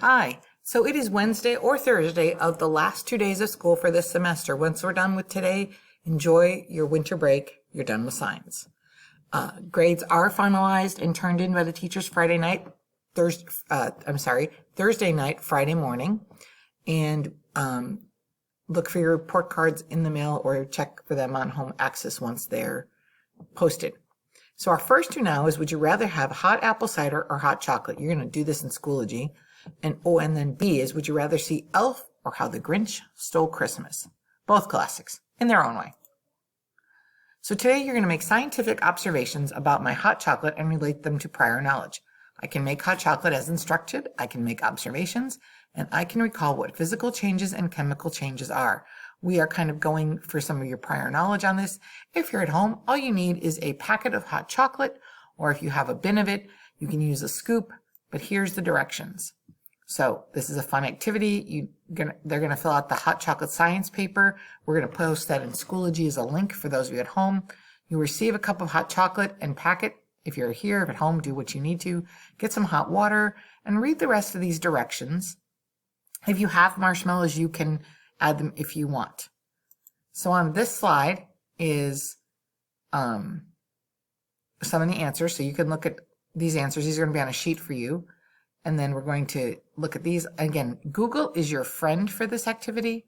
Hi. So it is Wednesday or Thursday of the last 2 days of school for this semester. Once we're done with today, enjoy your winter break. You're done with science. Grades are finalized and turned in by the teachers Thursday night, Friday morning. And look for your report cards in the mail or check for them on home access once they're posted. So our first two now is, would you rather have hot apple cider or hot chocolate? You're going to do this in Schoology. And then B is, would you rather see Elf or How the Grinch Stole Christmas? Both classics in their own way. So today you're going to make scientific observations about my hot chocolate and relate them to prior knowledge. I can make hot chocolate as instructed, I can make observations, and I can recall what physical changes and chemical changes are. We are kind of going for some of your prior knowledge on this. If you're at home, all you need is a packet of hot chocolate, or if you have a bin of it, you can use a scoop, but here's the directions. So this is a fun activity. They're going to fill out the hot chocolate science paper. We're going to post that in Schoology as a link for those of you at home. You receive a cup of hot chocolate and pack it. If you're here, if at home, do what you need to. Get some hot water and read the rest of these directions. If you have marshmallows, you can add them if you want. So on this slide is some of the answers. So you can look at these answers. These are going to be on a sheet for you. And then we're going to look at these. Again, Google is your friend for this activity.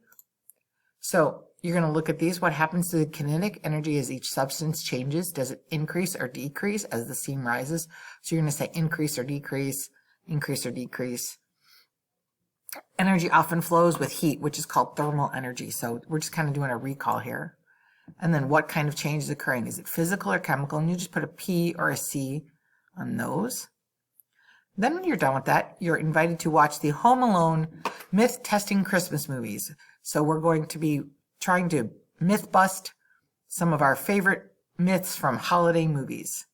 So you're going to look at these. What happens to the kinetic energy as each substance changes? Does it increase or decrease as the steam rises? So you're going to say increase or decrease, increase or decrease. Energy often flows with heat, which is called thermal energy. So we're just kind of doing a recall here. And then what kind of change is occurring? Is it physical or chemical? And you just put a P or a C on those. Then when you're done with that, you're invited to watch the Home Alone myth testing Christmas movies. So we're going to be trying to myth bust some of our favorite myths from holiday movies.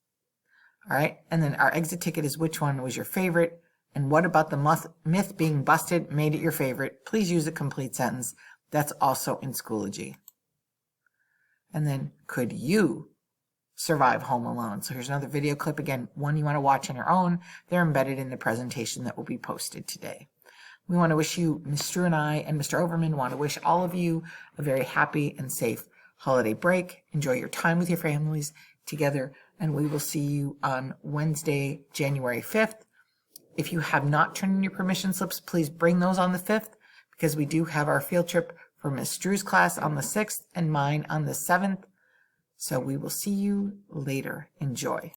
All right. And then our exit ticket is, which one was your favorite? And what about the myth being busted made it your favorite? Please use a complete sentence. That's also in Schoology. And then, could you survive Home Alone? So here's another video clip. Again, one you want to watch on your own. They're embedded in the presentation that will be posted today. We want to wish you, Ms. Drew and I and Mr. Overman want to wish all of you a very happy and safe holiday break. Enjoy your time with your families together, and we will see you on Wednesday, January 5th. If you have not turned in your permission slips, please bring those on the 5th, because we do have our field trip for Ms. Drew's class on the 6th and mine on the 7th. So we will see you later. Enjoy.